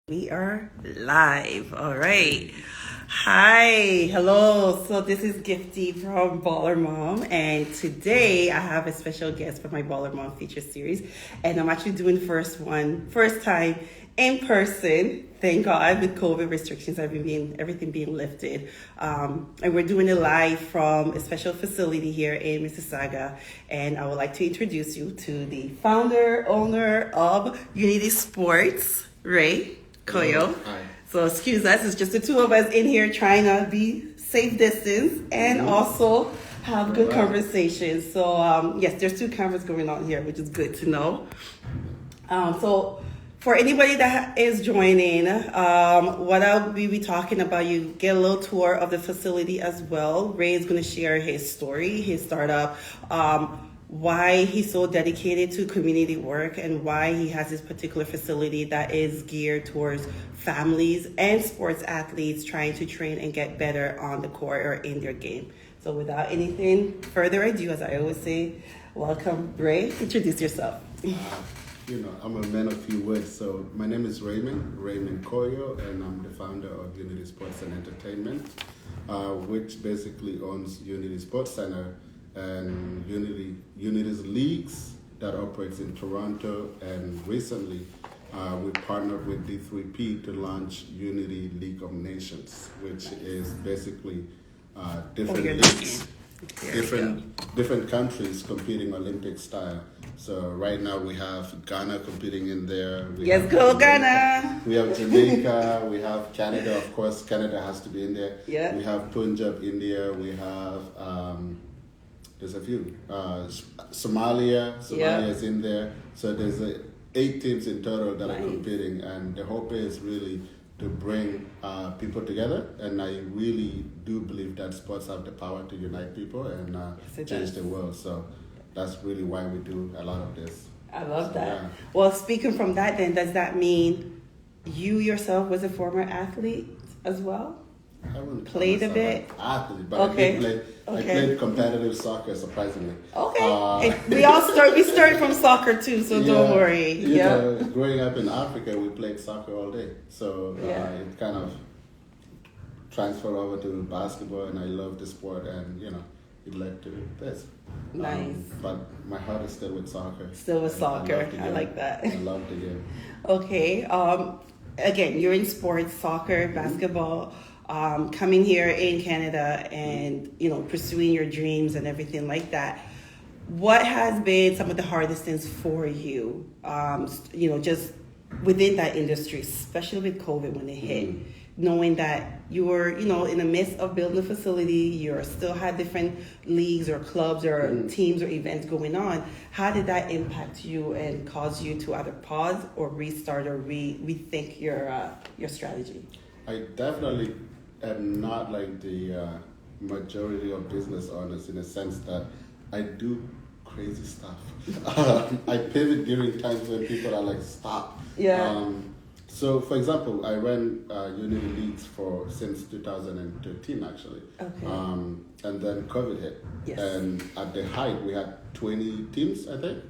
We are live. All right. Hi. Hello. So this is Gifty from Baller Mom. And today I have a special guest for my Baller Mom feature series. And I'm actually doing first time in person. Thank God, with COVID restrictions, everything being lifted. And we're doing it live from a special facility here in Mississauga. And I would like to introduce you to the founder, owner of Unity Sports, Ray Koyo. Hi. So excuse us, it's just the two of us in here trying to be safe distance and also have good conversations. So yes, there's two cameras going on here, which is good to know. So for anybody that is joining, what I'll be talking about, you get a little tour of the facility as well. Ray is going to share his story, his startup, why he's so dedicated to community work and why he has this particular facility that is geared towards families and sports athletes trying to train and get better on the court or in their game. So without anything further ado, as I always say, welcome, Ray. Introduce yourself. I'm a man of few words. So my name is Raymond Koyo, and I'm the founder of Unity Sports and Entertainment, which basically owns Unity Sports Center and Unity's leagues that operates in Toronto. And recently, we partnered with D3P to launch Unity League of Nations, which is basically different leagues, different countries competing Olympic style. So right now we have Ghana competing in there. Yes, go Ghana! We have Jamaica. We have Canada. Of course, Canada has to be in there. Yeah. We have Punjab, India. We have there's a few. Somalia is in there. So there's 8 teams in total that are competing, and the hope is really to bring people together. And I really do believe that sports have the power to unite people and change the world. So that's really why we do a lot of this. I love that. Yeah. Well, speaking from that, then, does that mean you yourself was a former athlete as well? I wouldn't played a bit. Athlete, but I played competitive soccer, surprisingly. Okay. We start from soccer too, so don't worry. Yeah. Growing up in Africa, we played soccer all day, so it kind of transferred over to basketball, and I love the sport, and it led to this. Nice. But my heart is still with soccer. Still with soccer. I like that. I love the game. Okay. Again, you're in sports, soccer, basketball. Coming here in Canada and pursuing your dreams and everything like that. What has been some of the hardest things for you? Just within that industry, especially with COVID when it hit. Knowing that you were, in the midst of building a facility, you still had different leagues or clubs or teams or events going on. How did that impact you and cause you to either pause or restart or rethink your strategy? I definitely am not like the majority of business owners in a sense that I do crazy stuff. I pivot during times when people are like, stop. Yeah. So, for example, I ran Unity Leagues since 2013, actually. Okay. And then COVID hit. Yes. And at the height, we had 20 teams, I think,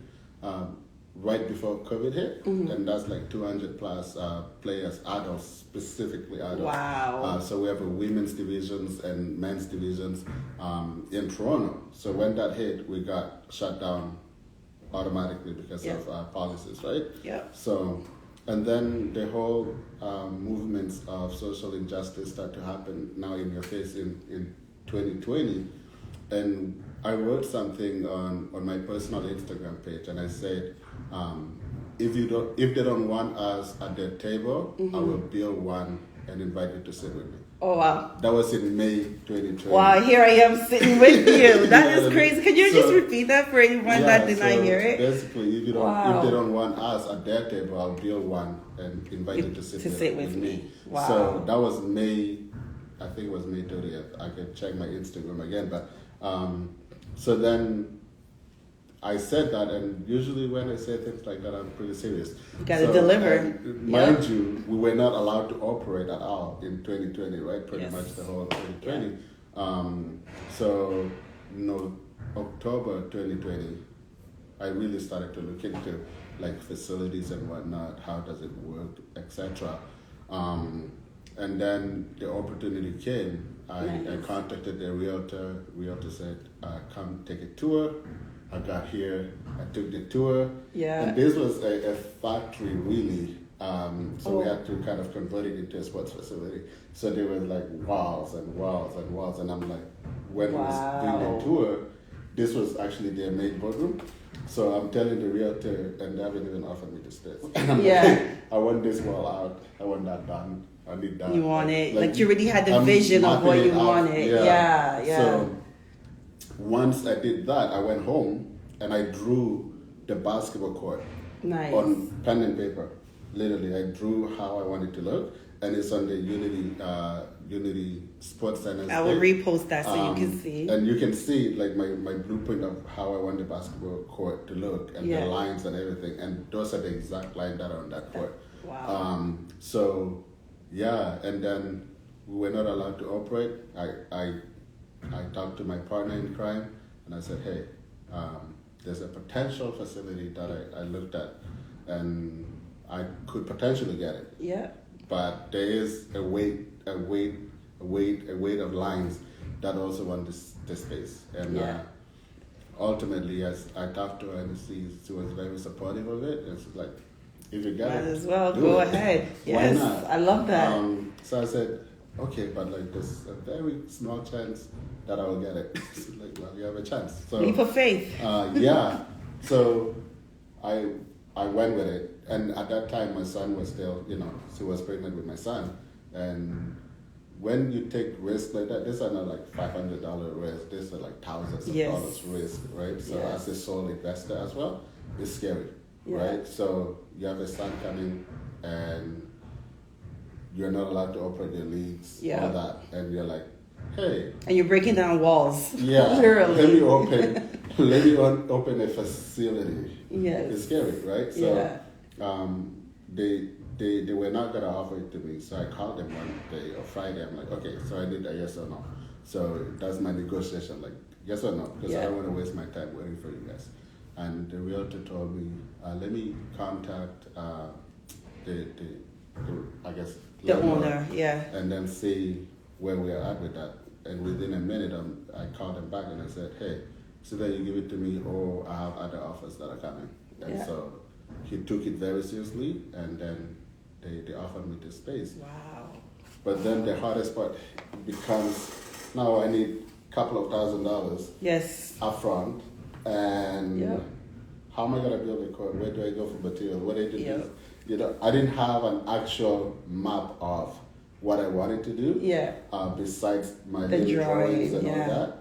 right before COVID hit. And that's like 200 plus players, adults, specifically adults. Wow. So we have a women's divisions and men's divisions in Toronto. So when that hit, we got shut down automatically because of policies, right? Yeah. So... And then the whole movements of social injustice start to happen now in your face in 2020. And I wrote something on my personal Instagram page, and I said, if they don't want us at their table, I will build one and invite you to sit with me. Oh, wow. That was in May 2020. Wow, here I am sitting with you. That is crazy. Can you just repeat that for anyone that did not hear it? Basically, if they don't want us at their table, I'll build one and invite you to sit with me. Wow. So that was May, I think it was May 30th. I could check my Instagram again. But so then I said that, and usually when I say things like that, I'm pretty serious. You got to deliver. Mind you, we were not allowed to operate at all in 2020, right? Pretty much the whole 2020. So, October 2020, I really started to look into like facilities and whatnot, how does it work, etc. And then the opportunity came. I Nice. contacted the realtor. Realtor said, "Come take a tour." I got here. I took the tour. Yeah. And this was a factory, really. So we Oh. had to kind of convert it into a sports facility. So there were like walls and walls and walls. And I'm like, when I was doing Wow. the tour, this was actually their main boardroom. So I'm telling the realtor, and they haven't even offered me the space. And I'm Yeah. like, I want this wall out. I want that done. I need that. You want it, like you already had the I'm vision of what mapping you it out. wanted. Yeah. So once I did that, I went home and I drew the basketball court Nice. on pen and paper. Literally, I drew how I wanted to look, and it's on the Unity Sports Center. I will repost that so you can see. And you can see like my blueprint of how I want the basketball court to look, and Yeah. the lines and everything. And those are the exact lines that are on that court. Wow. So yeah, and then we were not allowed to operate. I talked to my partner in crime, and I said, hey, there's a potential facility that I looked at, and I could potentially get it. Yeah. But there is a weight of lines that also want this space. And Yeah. ultimately, as I talked to her, and she was very supportive of it. And she's like, if you get Might it, as well do go it. ahead. Why Yes, not? I love that. So I said, okay, but like there's a very small chance that I will get it. She's like, well, you have a chance. So Leap of faith. yeah. So I went with it, and at that time my son was still, she was pregnant with my son, and when you take risks like that, these are not like $500 risk. These are like thousands of Yes. dollars risk, right? So Yes. as a sole investor as well, it's scary, Yeah. right? So you have a son coming, and you're not allowed to operate your leagues, Yeah. all that, and you're like, hey, And you're breaking down walls. yeah, Literally. let me open a facility. Yes. It's scary, right? So Yeah. they were not gonna offer it to me. So I called them one day or Friday. I'm like, okay, so I did a yes or no. So that's my negotiation, like yes or no, because I Yeah. don't want to waste my time waiting for you guys. And the realtor told me, let me contact the I guess The landlord, owner. Yeah. and then see where we are at with that. And within a minute, I called him back and I said, hey, so that you give it to me, or I have other offers that are coming. And Yeah. so he took it very seriously, and then they offered me the space. Wow. But then the hardest part becomes, now I need a couple of $1,000 Yes. upfront, and Yep. how am I gonna build a court? Where do I go for material? What do I do? Yep. I didn't have an actual map of what I wanted to do. Yeah. Besides my The little drawings drawing, and yeah. all that.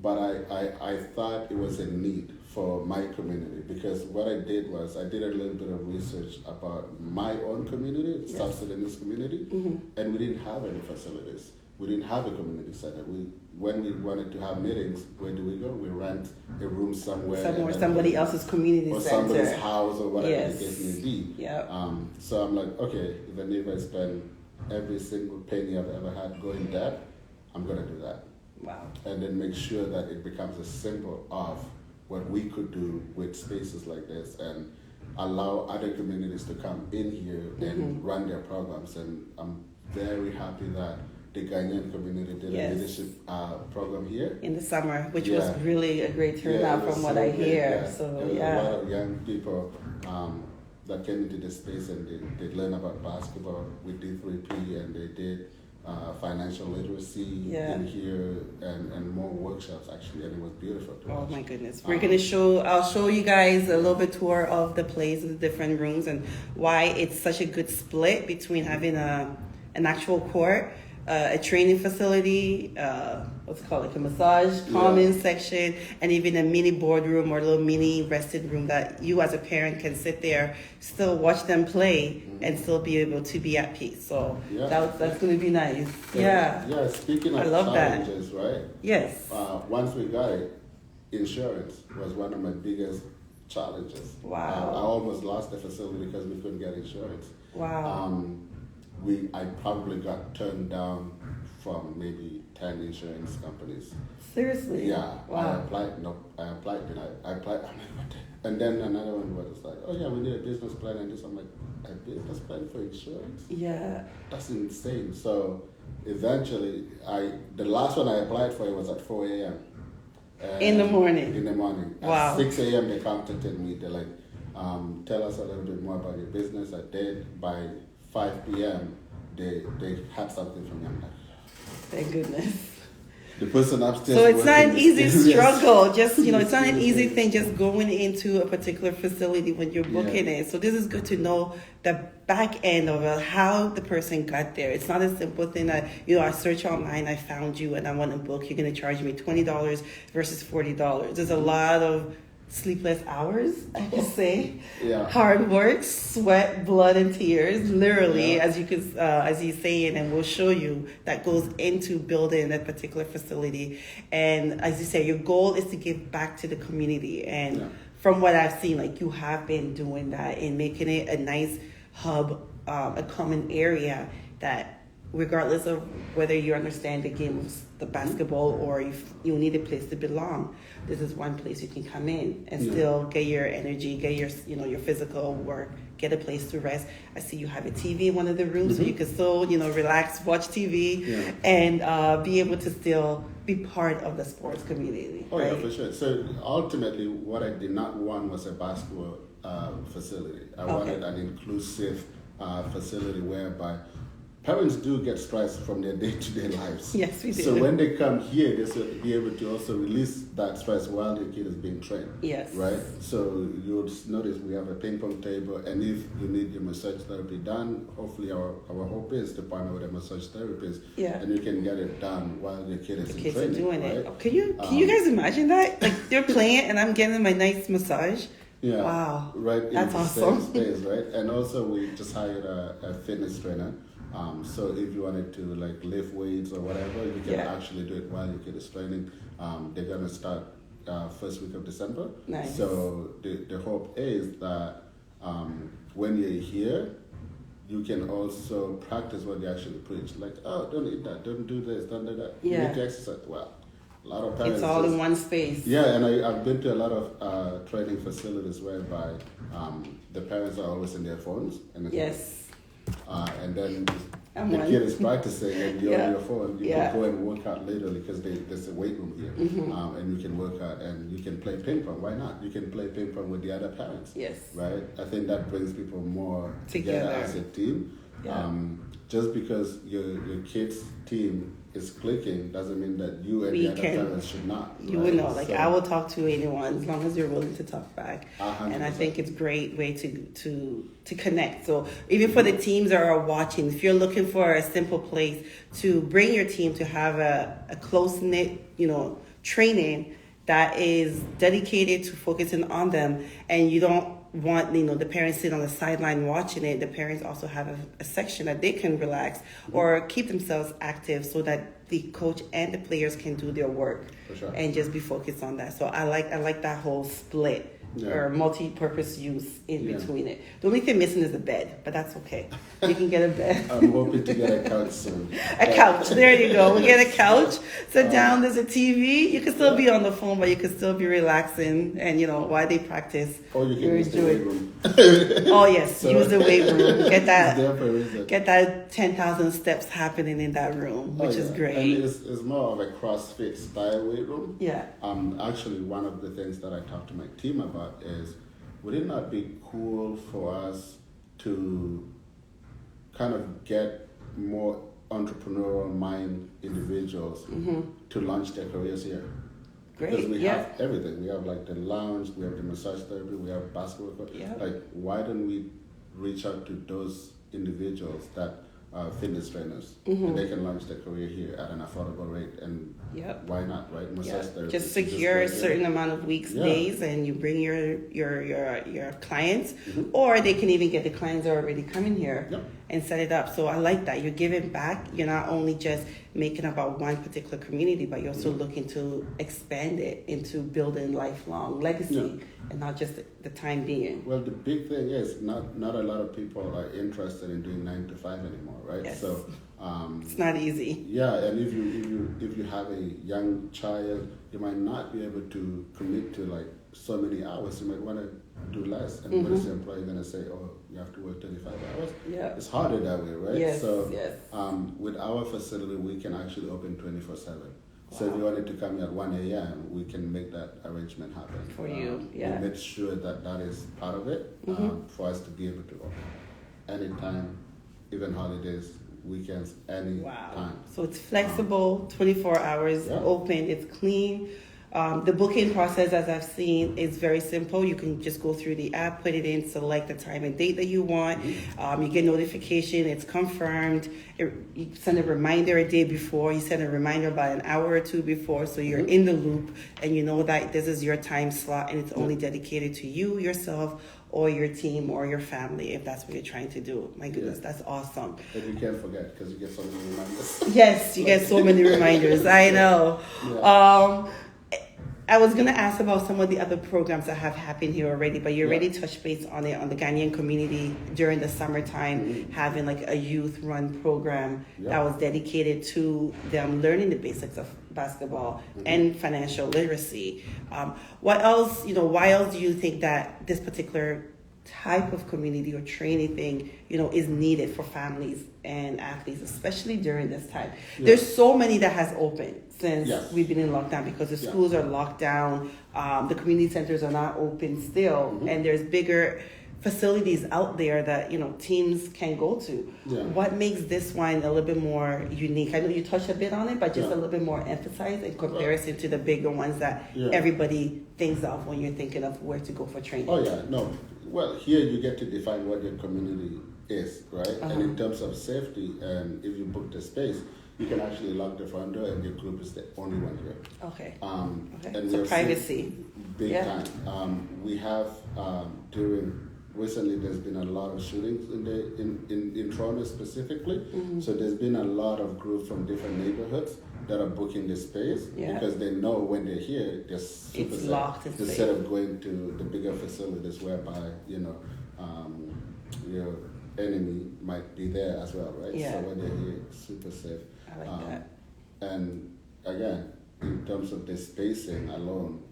But I thought it was a need for my community, because what I did was I did a little bit of research about my own community, Yes. South Sudanese community, and we didn't have any facilities. We didn't have a community center. When we wanted to have meetings, where do we go? We rent a room somewhere. Somewhere, and then somebody else's community or center. somebody's house or whatever Yes. the case may be. Yeah. So I'm like, okay, even if I spend every single penny I've ever had going debt, I'm gonna do that. Wow. And then make sure that it becomes a symbol of what we could do with spaces like this, and allow other communities to come in here and run their programs. And I'm very happy that the Ghanaian community did Yes. a leadership program here. In the summer, which Yeah. was really a great turnout it was from what so I good, hear. yeah. So There was yeah. a lot of young people that came into the space, and they learned about basketball with D3P, and they did financial literacy Yeah. in here, and more workshops actually, and it was beautiful to Oh watch. my goodness. We're gonna I'll show you guys a little bit tour of the place, the different rooms, and why it's such a good split between having an actual court, a training facility, what's it called, like a massage common section, and even a mini boardroom or a little mini rested room that you as a parent can sit there, still watch them play, and still be able to be at peace. So Yeah. that's gonna be nice. Yeah. Yeah, speaking of I love that. challenges, right? Yes. Once we got it, insurance was one of my biggest challenges. Wow. I almost lost the facility because we couldn't get insurance. Wow. I probably got turned down from maybe 10 insurance companies. Seriously. Yeah, I Wow. applied. No, I applied. And I applied. I'm like, what And then another one was like, oh yeah, we need a business plan and this. I'm like, a business plan for insurance? Yeah. That's insane. So eventually, the last one I applied for it was at 4 a.m. In the morning. In the morning. Wow. At 6 a.m. they contacted me. They're like, tell us a little bit more about your business. I did. By 5 p.m. they had something from me. I'm like, thank goodness. the person upstairs. So it's not an easy struggle. Just, it's not an easy thing just going into a particular facility when you're booking it. So this is good to know the back end of it, how the person got there. It's not a simple thing that, I search online, I found you and I want to book. You're going to charge me $20 versus $40. There's a lot of sleepless hours, I would say. Yeah. Hard work, sweat, blood, and tears, literally, as he's saying, and we'll show you, that goes into building that particular facility. And as you say, your goal is to give back to the community. And from what I've seen, like, you have been doing that and making it a nice hub, a common area that, regardless of whether you understand the game of the basketball or you need a place to belong, this is one place you can come in and still get your energy, get your your physical work, get a place to rest. I see you have a TV in one of the rooms, so you can still relax, watch TV, and be able to still be part of the sports community. Oh, right? Yeah, for sure. So ultimately, what I did not want was a basketball facility. I wanted an inclusive facility whereby parents do get stressed from their day-to-day lives. Yes, we do. So when they come here, they should be able to also release that stress while their kid is being trained. Yes. Right? So you'll notice we have a ping pong table, and if you need your massage therapy done, hopefully our hope is to partner with a massage therapist, and you can get it done while your kid is in training. Kids are doing right? it. Can you guys imagine that? Like, they're playing and I'm getting my nice massage. Yeah. Wow. Right. That's in awesome. The same space, right? And also we just hired a fitness trainer. So if you wanted to like lift weights or whatever, you can actually do it while your kid is training. They're gonna start first week of December. Nice. So the hope is that when you're here, you can also practice what they actually preach. Like, oh, don't eat that, don't do this, don't do that. You need to exercise. Well, a lot of parents. It's all in one space. Yeah, and I've been to a lot of training facilities whereby the parents are always in their phones. And and then the kid is practicing and you're on your phone. You can go and work out later because there's a weight room here. And you can work out and you can play ping pong. Why not? You can play ping pong with the other parents. Yes. Right? I think that brings people more together as a team. Yeah. Just because your kid's team is clicking doesn't mean that you and the other parents should not. You would know. Like, I will talk to anyone as long as you're willing to talk back. 100%. And I think it's a great way to connect. So even for the teams that are watching, if you're looking for a simple place to bring your team to have a close-knit, training that is dedicated to focusing on them, and you don't want the parents sit on the sideline watching it, the parents also have a section that they can relax or keep themselves active so that the coach and the players can do their work and just be focused on that. So I like that whole split or multi-purpose use in between it. The only thing missing is a bed, but that's okay. You can get a bed. I'm hoping to get a couch soon. A couch, there you go. We get a couch, sit down, there's a TV. You can still be on the phone, but you can still be relaxing and, while they practice. Or you can use the weight room. Oh, yes, use the weight room. Get that 10,000 steps happening in that room, which is great. And it's more of a CrossFit style weight room. Yeah. Actually, one of the things that I talked to my team about is, would it not be cool for us to kind of get more entrepreneurial mind individuals to launch their careers here? Great. Because we have everything. We have like the lounge, we have the massage therapy, we have basketball. Like, why don't we reach out to those individuals that are fitness trainers and they can launch their career here at an affordable rate? And why not, right? Massage therapy. Just secure a certain amount of weeks, days, and you bring your clients, or they can even get the clients that are already coming here and set it up. So I like that. You're giving back. You're not only just making about one particular community, but you're also looking to expand it into building lifelong legacy and not just the time being. Well, the big thing is not a lot of people are interested in doing 9 to 5 anymore, right? Yes. So it's not easy. Yeah, and if you have a young child, you might not be able to commit to like so many hours, you might want to do less. And what is the employer going to say? Oh, you have to work 35 hours? Yeah. It's harder that way, right? Yes, so yes. With our facility, we can actually open 24/7. So if you wanted to come at 1 a.m., we can make that arrangement happen. For you, yeah. We make sure that is part of it for us to be able to open anytime, even holidays, weekends, any time. So it's flexible, 24 hours open, it's clean. The booking process, as I've seen, is very simple. You can just go through the app, put it in, select the time and date that you want. You get notification, it's confirmed. You send a reminder a day before. You send a reminder about an hour or two before, so you're in the loop and you know that this is your time slot and it's only dedicated to you, yourself, or your team or your family, if that's what you're trying to do. My goodness, that's awesome. But you can't forget because you get so many reminders. Yes, you get so many reminders. I know. Yeah. I was going to ask about some of the other programs that have happened here already, but you already touched base on it, on the Ghanaian community during the summertime, having like a youth-run program that was dedicated to them learning the basics of basketball and financial literacy. What else, why else do you think that this particular type of community or training thing, is needed for families and athletes, especially during this time? There's so many that has opened since we've been in lockdown because the schools are locked down, the community centers are not open still, and there's bigger facilities out there that teams can go to. What makes this one a little bit more unique? I know you touched a bit on it, but just a little bit more emphasized in comparison to the bigger ones that everybody thinks of when you're thinking of where to go for training. Oh yeah, no. Well, here you get to define what your community is, right? And in terms of safety, if you book the space, you can actually lock the front door and your group is the only one here. Okay. And so privacy. Big time. We have recently there's been a lot of shootings in Toronto specifically. So there's been a lot of groups from different neighborhoods that are booking the space because they know when they're here, they're super it's safe. locked Instead of going to the bigger facilities whereby your enemy might be there as well, right? So when they're here, it's super safe. I like that. And again, in terms of the spacing alone,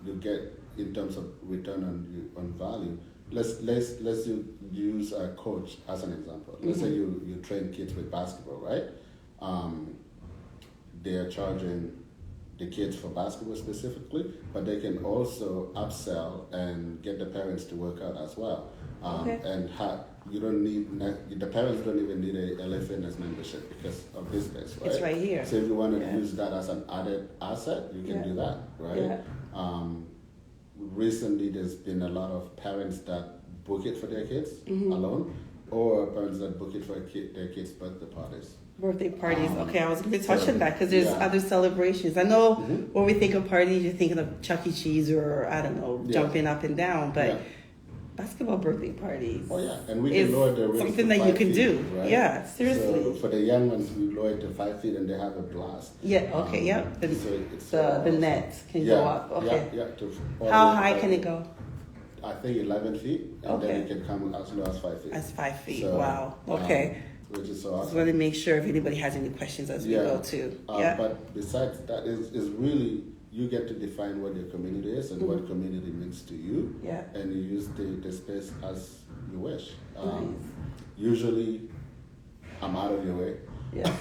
you get in terms of return on value. Let's use a coach as an example. Let's say you train kids with basketball, right? They are charging the kids for basketball specifically, but they can also upsell and get the parents to work out as well. And you don't need the parents don't even need a LA Fitness membership because of this space, right? It's right here. So if you want to use that as an added asset, you can do that, right? Recently, there's been a lot of parents that book it for their kids alone, or parents that book it for their kids' birthday parties. Birthday parties. Okay, I was going to touch on that because there's other celebrations. I know when we think of parties, you're thinking of Chuck E. Cheese or, I don't know, jumping up and down, but basketball birthday parties. Oh, yeah, and we can lower the rate something that you can do. Right? Yeah, seriously. So for the young ones, we lower it to 5 feet and they have a blast. Yeah, okay, The net can go up. Okay. How high can it go? I think 11 feet, and then it can come as low as 5 feet. As 5 feet, wow. Okay. Which is so awesome. Just want to make sure if anybody has any questions as we go too. But besides that, is really you get to define what your community is and what community means to you. Yeah. And you use the space as you wish. Nice. Usually, I'm out of your way. Yeah.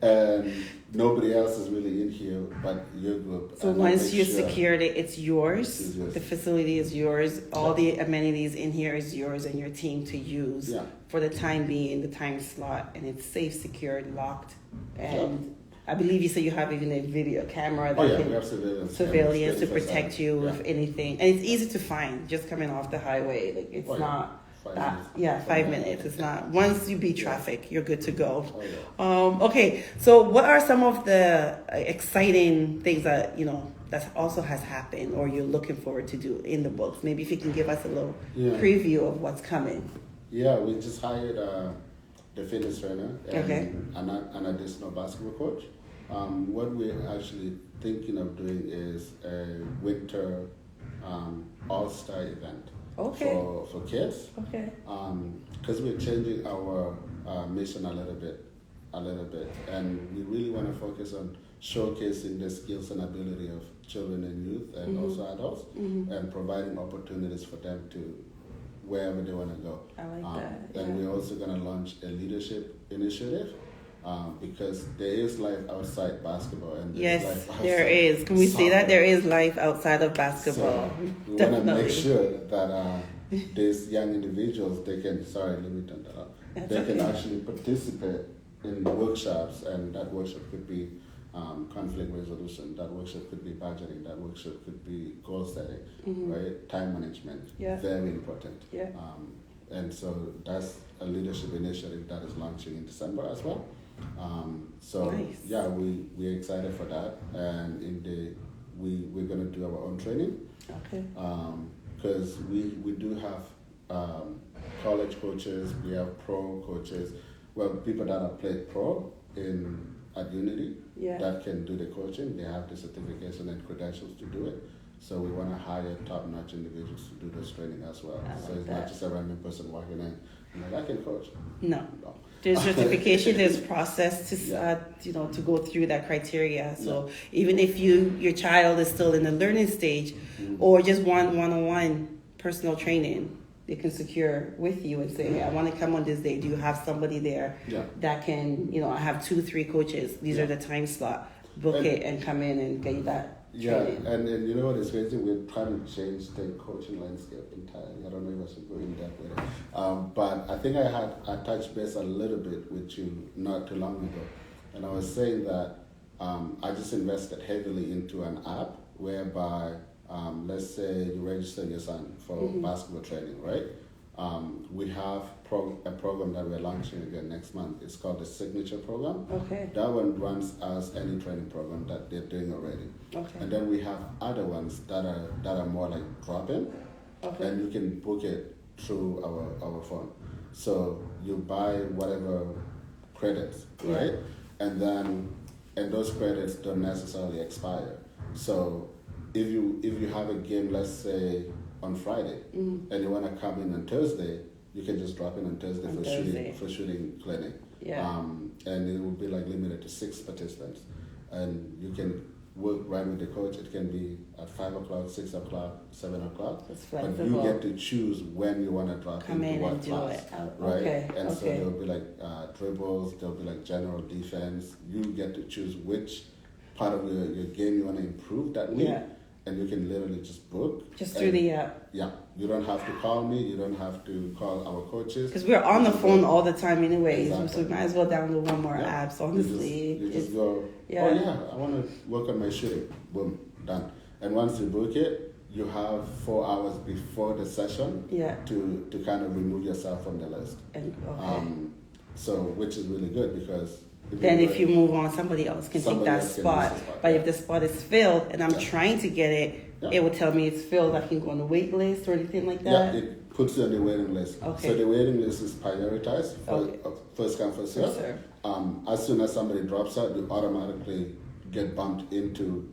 And nobody else is really in here but your group. So once you secured it, it's yours. It's yours. The facility is yours. All the amenities in here is yours and your team to use for the time being, the time slot, and it's safe, secured, locked, and I believe you said you have even a video camera that we have surveillance to protect you if anything, and it's easy to find just coming off the highway. Like it's not. 5 minutes. It's not. Once you beat traffic, you're good to go. Okay, so what are some of the exciting things that that also has happened or you're looking forward to do in the books? Maybe if you can give us a little preview of what's coming. Yeah, we just hired the fitness trainer and an additional basketball coach. What we're actually thinking of doing is a winter all-star event. For kids. Okay. Because we're changing our mission a little bit a little bit. And we really want to focus on showcasing the skills and ability of children and youth and also adults and providing opportunities for them to wherever they want to go. I like that. And we're also going to launch a leadership initiative because there is life outside basketball. And Yes, life outside there is. Can we say that? soccer. There is life outside of basketball. So we want to Definitely. make sure that these young individuals, they can, let me turn that up. That's They can okay. actually participate in workshops, and that workshop could be conflict resolution, that workshop could be budgeting, that workshop could be goal setting, right? Time management, Yeah. very important. Yeah. And so that's a leadership initiative that is launching in December as well. Nice. Yeah, we're excited for that, and we're gonna do our own training. Okay. Because we do have college coaches, we have pro coaches, well, people that have played pro at Unity Yeah. that can do the coaching. They have the certification and credentials to do it. So we want to hire top-notch individuals to do this training as well. I So like it's that. not just a random person walking in, I can coach. No. No. There's certification, there's process to Yeah. to go through that criteria. So even if your child is still in the learning stage, or just want one-on-one personal training, they can secure with you and say, hey, I want to come on this day. Do you have somebody there Yeah. that can, I have 2-3 coaches. These are the time slot. Book And- it and come in and get you that Yeah, training. and you know what is crazy? We're trying to change the coaching landscape entirely. I don't know if I should go in depth with it. But I think I touched base a little bit with you not too long ago. And I was saying that I just invested heavily into an app whereby, let's say you register your son for basketball training, right? We have a program that we're launching again next month. It's called the Signature Program. Okay. That one runs as any training program that they're doing already. Okay. And then we have other ones that are more like drop-in, Okay. and you can book it through our phone. So you buy whatever credits, Yeah. right? And those credits don't necessarily expire. So if you have a game, let's say on Friday, and you want to come in on Thursday, you can just drop in on Thursday On for Thursday. shooting clinic. Yeah. And it will be like limited to 6 participants, and you can work right with the coach. It can be at 5 o'clock, 6 o'clock, 7 o'clock. It's But you flexible. get to choose when you want to drop Come into in what and do class, it. right? Okay, And so okay. there'll be like dribbles, there'll be like general defense. You get to choose which part of your game you want to improve that week, Yeah. and you can literally just book. Just through the app. Yeah, you don't have to call me. You don't have to call our coaches. Because we're on the You just phone go- all the time anyways, so Exactly. we might as well download one more Yeah. app. So honestly, you it's, just go, yeah. oh yeah, I want to work on my shooting. Boom, done. And once you book it, you have 4 hours before the session yeah. to kind of remove yourself from the list. And, okay. So, which is really good because Then if you move on, somebody else can take Somebody that else can spot. use the spot, But yeah. if the spot is filled and I'm Yeah. trying to get it, Yeah. it will tell me it's filled. I can go on the wait list or anything like yeah, that. it puts you on the waiting list. Okay. So the waiting list is prioritized for Okay. first come first Yes, serve. sir. As soon as somebody drops out, you automatically get bumped into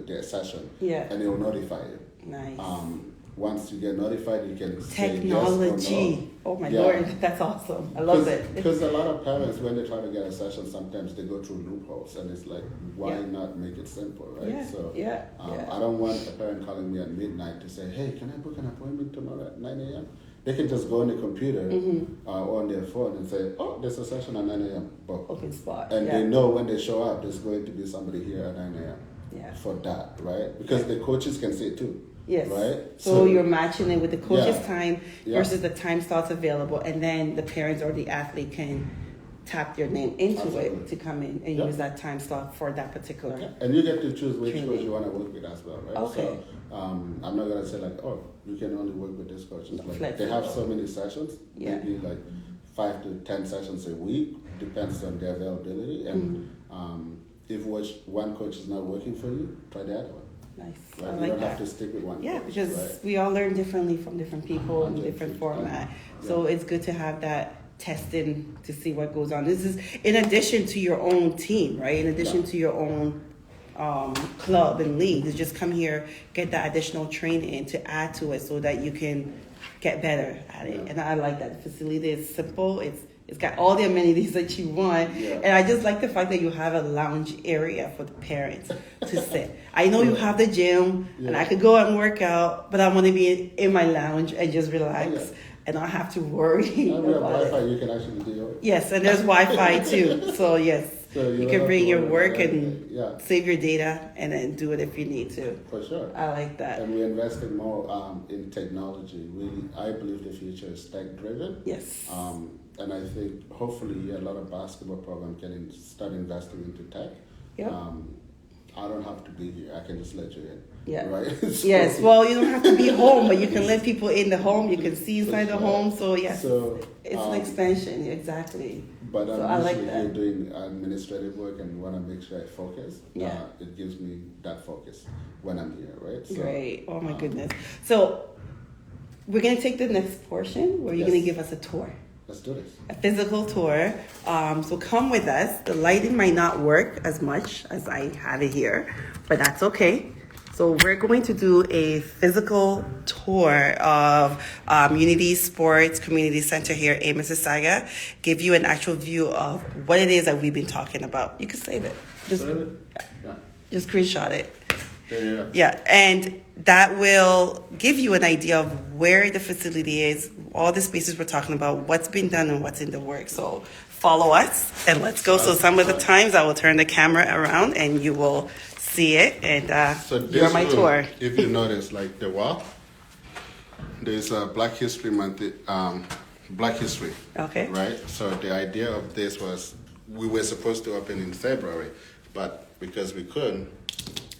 their session, Yeah. and it will notify you. Nice. Once you get notified, you can say yes or Technology. no. Oh my Yeah. Lord, that's awesome. I love it. Because a lot of parents, when they try to get a session, sometimes they go through loopholes, and it's like, why Yeah. not make it simple, right? Yeah, So, yeah. I don't want a parent calling me at midnight to say, hey, can I book an appointment tomorrow at 9 a.m.? They can just go on the computer or on their phone and say, oh, there's a session at 9 a.m. Book. Open spot. And yeah. they know when they show up, there's going to be somebody here at 9 a.m. Yeah. for that, right? Because the coaches can see it too. Yes. Right? So you're matching it with the coach's Yeah. time Yeah. versus the time slots available, and then the parents or the athlete can tap your name into Absolutely. it to come in and Yeah. use that time slot for that particular. Yeah. And you get to choose which Training. coach you want to work with as well, right? Okay. So I'm not gonna say like, oh, you can only work with this coach. It's like they have so many sessions, Yeah. maybe like 5 to 10 sessions a week, depends on their availability. And if one coach is not working for you, try the other one. Nice. Right? I You like don't that. have to stick with one Yeah, coach. because right? we all learn differently from different people in 100%. different format. So Yeah. it's good to have that testing to see what goes on. This is in addition to your own team, right? In addition Yeah. to your own club and league. To just come here, get that additional training to add to it so that you can get better at it. Yeah. And I like that. The facility is simple. It's It's got all the amenities that you want. Yeah. And I just like the fact that you have a lounge area for the parents to sit. I know you have the gym, and I could go and work out, but I want to be in my lounge and just relax and not have to worry. And we have about Wi-Fi, it. you can actually do your Yes, and there's Wi-Fi too. So yes, So you don't can have bring to your worry work about and that. save your data and then do it if you need to. For sure. I like that. And we're investing more in technology. I believe the future is tech-driven. Yes. And I think hopefully a lot of basketball programs can start investing into tech. Yep. I don't have to be here. I can just let you in. Yeah. Right? Yes. Well, you don't have to be home, but you can let people in the home. You can see inside the home. So yes, it's an expansion. Exactly. But so I'm I like usually that. here doing administrative work and want to make sure I focus. Yeah. It gives me that focus when I'm here, right? So, Great. Oh my goodness. So we're gonna take the next portion where you're gonna give us a tour. Let's do this. A physical tour. So come with us. The lighting might not work as much as I have it here, but that's okay. So we're going to do a physical tour of Unity Sports Community Center here in Mississauga. Give you an actual view of what it is that we've been talking about. You can save it. Just screenshot it. Yeah, and that will give you an idea of where the facility is, all the spaces we're talking about, what's been done and what's in the works. So follow us and let's go. So some of the times I will turn the camera around and you will see it. And So you're my tour. If you notice, like the wall, there's a Black History Month, Black History. Okay. Right? So the idea of this was we were supposed to open in February, but because we couldn't,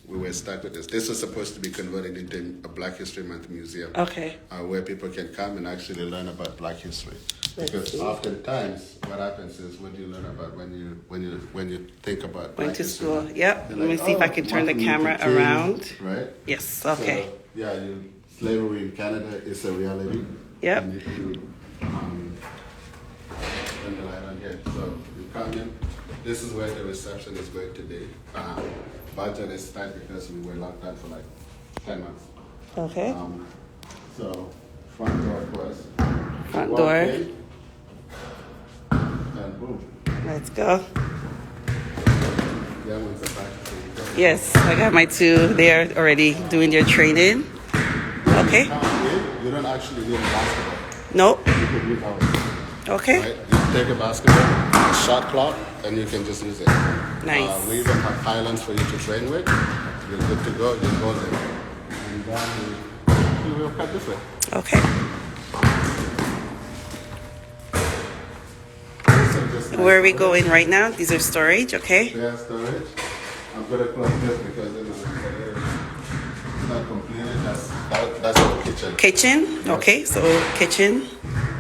we were stuck with this. This was supposed to be converted into a Black History Month museum. Okay. Where people can come and actually learn about Black history. Let's Because see. oftentimes what happens is what do you learn about when you think about Black Went to history? school. Yep. You're Let me like, see if I oh, can turn the Martin Luther camera King, around. Right? Yes. Okay. So, yeah, slavery in Canada is a reality. Yep. And if you turn the light on here, so you come in. This is where the reception is going to be. Budget is tight because we were locked down for like 10 months. Okay. So, front door, of course. Front Walk door. in, and boom. Let's go. That one's the back. So you go. Yes, I got my two. They're already doing their training. Okay. You don't actually need a basketball. Nope. You can use ours. Okay. Right? You take a basketball, a shot clock, and you can just use it. Nice. We even have islands for you to train with. You're good to go. You go there. And then you will cut this way. Okay. So just nice Where are we storage. going right now? These are storage, okay? There's storage. I'm gonna close this because it's not completed. That's our kitchen. Kitchen, okay, so kitchen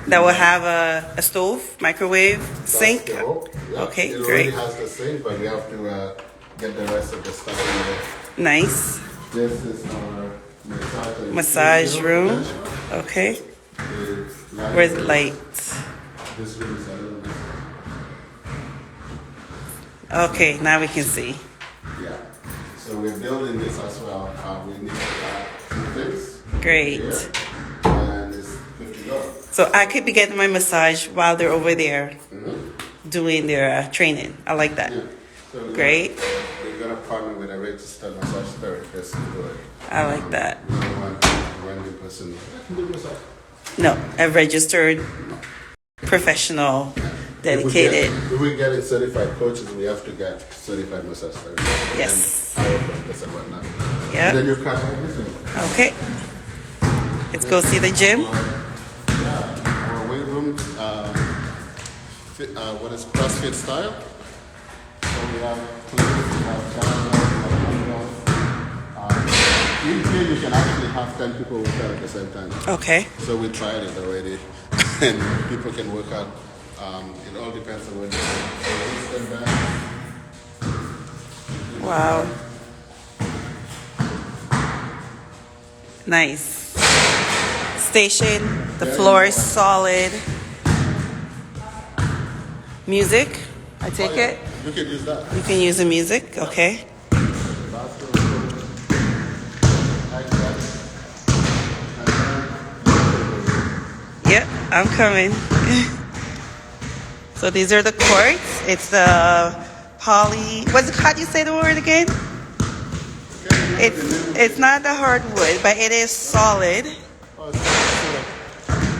that will have a stove, microwave, sink. That's the whole- yeah, Okay, it great. already has the sink, but we have to get the rest of the stuff in there. Nice. This is our Massage room, okay. Where's the light? This room is a little bit. Okay, now we can see. Yeah. So we're building this as well. We need two things. Great. Here, and it's good to go. So I could be getting my massage while they're over there Mm-hmm. doing their training. I like that. Yeah. So Great. We're gonna partner with a registered massage therapist to do it. I like that. We don't want random person. I can do massage. No, a registered professional, dedicated. If we get certified coaches, we have to get certified massage therapists. Yes. And chiropractors and whatnot. Yep. Then you cut everything. Okay. Let's go see the gym. Yeah, our weight room, what is CrossFit style. So we have plates, we have channels, we have dumbbells. In here you can actually have 10 people work out at the same time. Okay. So we tried it already, and people can work out. It all depends on where they're going. Wow. Nice. Station. The floor is solid. Music. I take it. You can use that. You can use the music. Okay. Yep. I'm coming. So these are the courts. It's the how do you say the word again? It's not the hardwood, but it is solid.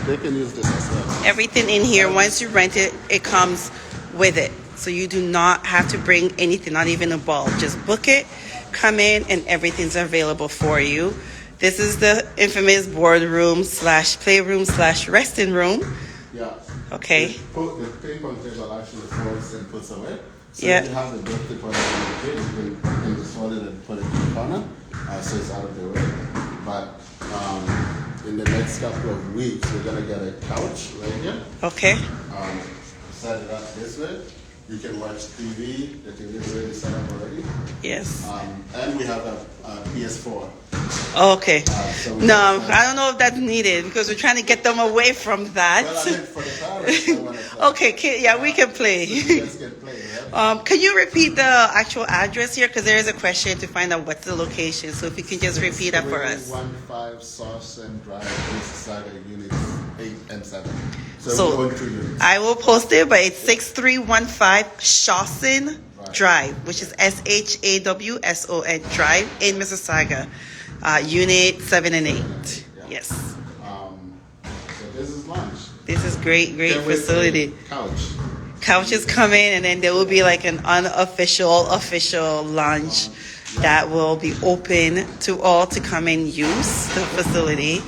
They can use this as well. Everything in here, once you rent it, it comes with it. So you do not have to bring anything, not even a ball. Just book it, come in, and everything's available for you. This is the infamous boardroom / playroom / resting room. Yeah. Okay. The ping pong table actually folds and puts away. So Yeah. if you have the birthday party in the cage, you can just fold it and put it in the corner, so it's out of the way. But in the next couple of weeks, we're gonna get a couch right here. Okay. Set it up this way. You can watch TV. The TV is already set up already. Yes. And we have a PS4. Okay. No, I don't know if that's needed because we're trying to get them away from that. Well, I mean, for the parents, I wanna play. Okay, yeah, we can play. So you guys can play, right? Can you repeat the actual address here? Because there is a question to find out what's the location. So if you can just repeat that for us. 15 Shawson Drive, Mississauga, units 8 and 7. So we own 2 units. I will post it, but it's 6315 Shawson Drive, which is SHAWSON Drive in Mississauga, unit 7 and 8. Yeah. Yes. So this is lunch. This is great Can't wait for facility. the couch. Couches come in, and then there will be like an official lunch that will be open to all to come and use the facility.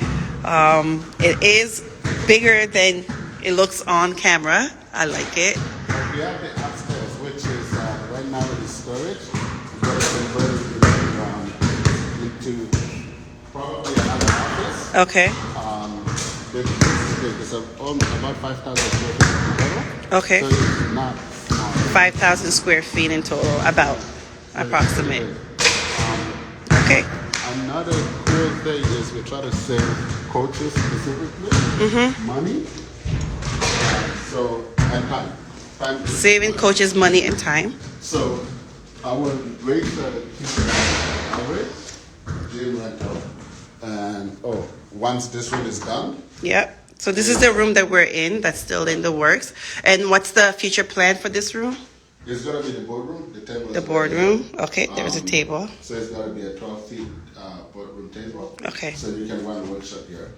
It is bigger than it looks on camera. I like it. But we have the upstairs, which is right now it is storage. We're going to convert it into probably another office. Okay. This is big. It's about 5,000 square feet in total. Okay. So it's not small. 5,000 square feet in total, about approximate. Okay. Another cool thing is we try to save coaches specifically money. And time. Time is Saving coaches money and time. So our rates are average, gym rental, and once this one is done, Yep. So this is the room that we're in. That's still in the works. And what's the future plan for this room? it's gonna be the boardroom. The table. The is boardroom. right Okay. here. There's a table. So it's gonna be a 12-feet boardroom table. Okay. So you can run a workshop here.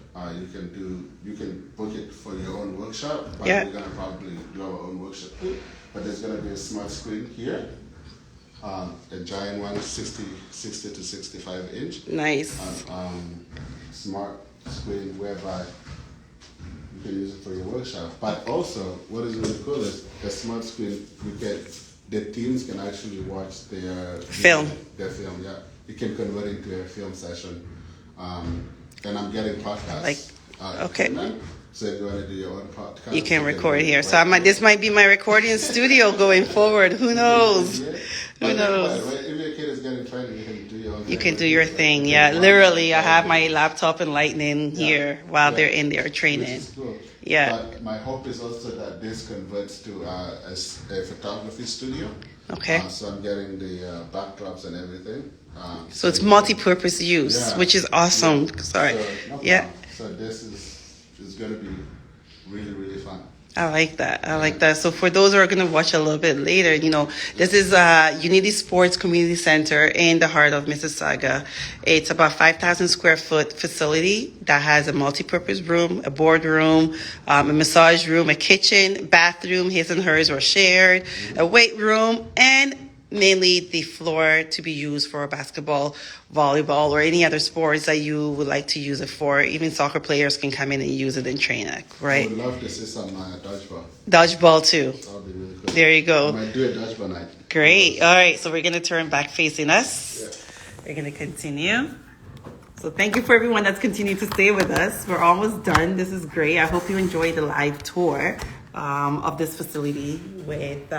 You can book it for your own workshop. But Yeah. we're gonna probably do our own workshop too. But there's gonna be a smart screen here. A giant one, 60 to 65 inch. Nice. Smart screen whereby you can use it for your workshop. But also, what is really cool is the smart screen. The teams can actually watch their Film. Their film, yeah. You can convert it into a film session. And I'm getting podcasts. Okay. equipment. So if you want to do your own podcast, You can record here. So this might be my recording studio going forward. Who knows? Who knows? If your kid is getting training, you can do your own You can do your thing. Yeah, literally, I have my laptop and lightning here while they're in there training. Which is cool. Yeah. But my hope is also that this converts to a photography studio. Okay. So I'm getting the backdrops and everything. So it's multi-purpose use, Yeah. which is awesome. Yeah. Sorry. So, Yeah. So this is going to be really, really fun. I like that. So for those who are going to watch a little bit later, this is Unity Sports Community Center in the heart of Mississauga. It's about 5,000 square foot facility that has a multi-purpose room, a boardroom, a massage room, a kitchen, bathroom, his and hers were shared, a weight room, and mainly the floor to be used for basketball, volleyball, or any other sports that you would like to use it for. Even soccer players can come in and use it and train it, I right? would love to see some dodgeball. Dodgeball too. That would be really cool. There you I go. might do a dodgeball night. Great. All right, so we're going to turn back facing us. Yeah. We're going to continue. So thank you for everyone that's continued to stay with us. We're almost done. This is great. I hope you enjoyed the live tour of this facility with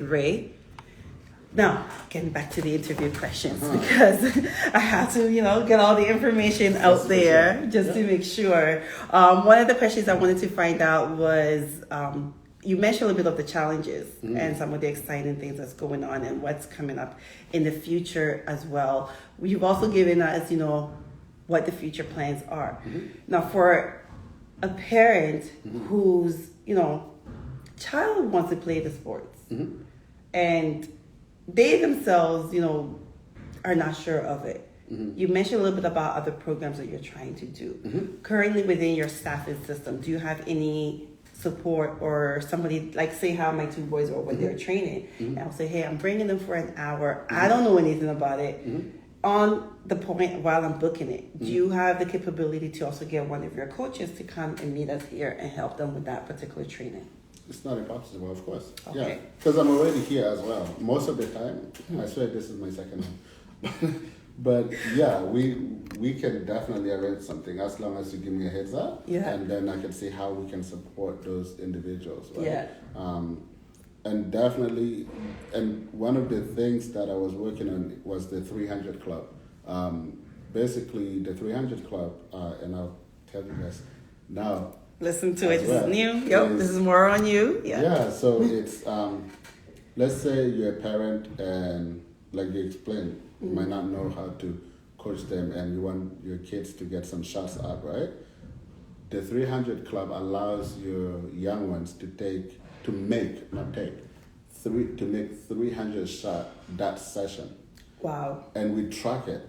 Ray. Now, getting back to the interview questions because I have to, get all the information out there just to make sure. One of the questions I wanted to find out was, you mentioned a little bit of the challenges and some of the exciting things that's going on and what's coming up in the future as well. You've also given us, what the future plans are. Now, for a parent who's, child wants to play the sports, Mm-hmm. and they themselves, are not sure of it. Mm-hmm. You mentioned a little bit about other programs that you're trying to do. Mm-hmm. Currently within your staffing system, do you have any support or somebody, like say how my two boys were when they're training, and I'll say, hey, I'm bringing them for an hour. I don't know anything about it. On the point while I'm booking it, do you have the capability to also get one of your coaches to come and meet us here and help them with that particular training? It's not impossible, of course. Okay. Yeah, because I'm already here as well. Most of the time, I swear this is my second one. But yeah, we can definitely arrange something as long as you give me a heads up. Yeah. And then I can see how we can support those individuals. Right? Yeah. And definitely, and one of the things that I was working on was the 300 Club. Basically, the 300 Club, and I'll tell you guys now. Listen to it. This well, is new. Yep, this is more on you. Yeah, so it's, let's say you're a parent and, like you explained, you might not know how to coach them and you want your kids to get some shots up, right? The 300 Club allows your young ones to make 300 shots that session. Wow. And we track it.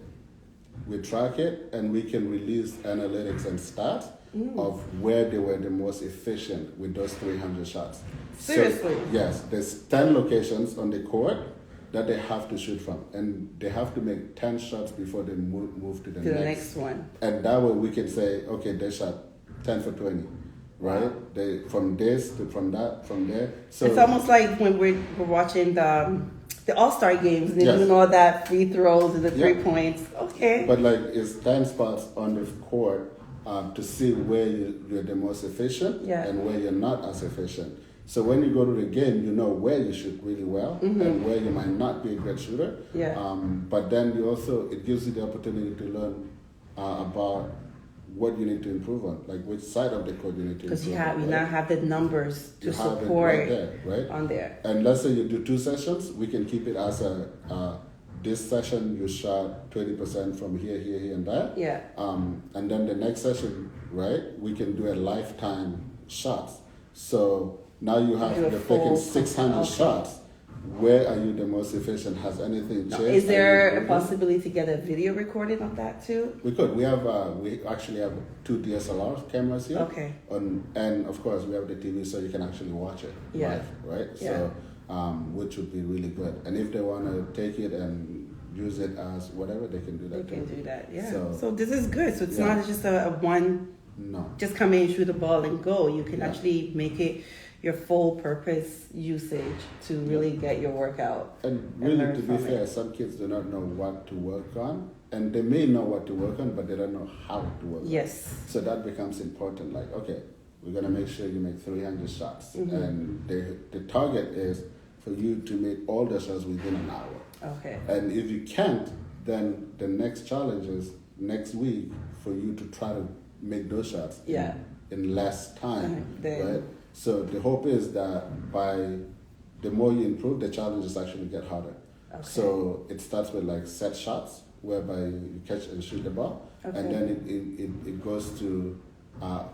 We track it and we can release analytics and stats of where they were the most efficient with those 300 shots. Seriously? So, yes, there's 10 locations on the court that they have to shoot from, and they have to make 10 shots before they move to the next one. And that way we can say, okay, they shot 10 for 20, right? They from this to from there. So it's almost like when we're watching the All-Star games, and Yes. doing all that free throws and the 3 Yeah. points. Okay. But like it's 10 spots on the court to see where you're the most efficient and where you're not as efficient. So when you go to the game, you know where you shoot really well and where you might not be a great shooter. Yeah. But then it gives you the opportunity to learn about what you need to improve on, like which side of the court you need to improve Because on. you now have the numbers to You have it support right there, right? on there. And let's say you do 2 sessions, we can keep it as this session you shot 20% from here, and there. Yeah. And then the next session, right, we can do a lifetime shots. So now you have Do a you're full taking 600 okay. shots. Where are you the most efficient? Has anything changed? Is there a possibility to get a video recording of that too? We could. We actually have 2 DSLR cameras here. Okay. And of course we have the TV, so you can actually watch it live, right? Yeah. So, which would be really good. And if they want to take it and use it as whatever, they can do that. They can do that. Yeah. So, So this is good. So it's not just a one. No. Just come in, shoot the ball, and go. You can Yeah. actually make it your full purpose usage to really get your workout. And really, learn to be from fair, it. some kids do not know what to work on, and they may know what to work on, but they don't know how to work on. Yes. So that becomes important. Like, okay, we're gonna make sure you make 300 shots, and the target is for you to make all the shots within an hour. Okay. And if you can't, then the next challenge is next week for you to try to make those shots in less time, right? So the hope is that by the more you improve, the challenges actually get harder. Okay. So it starts with like set shots, whereby you catch and shoot the ball, and then it goes to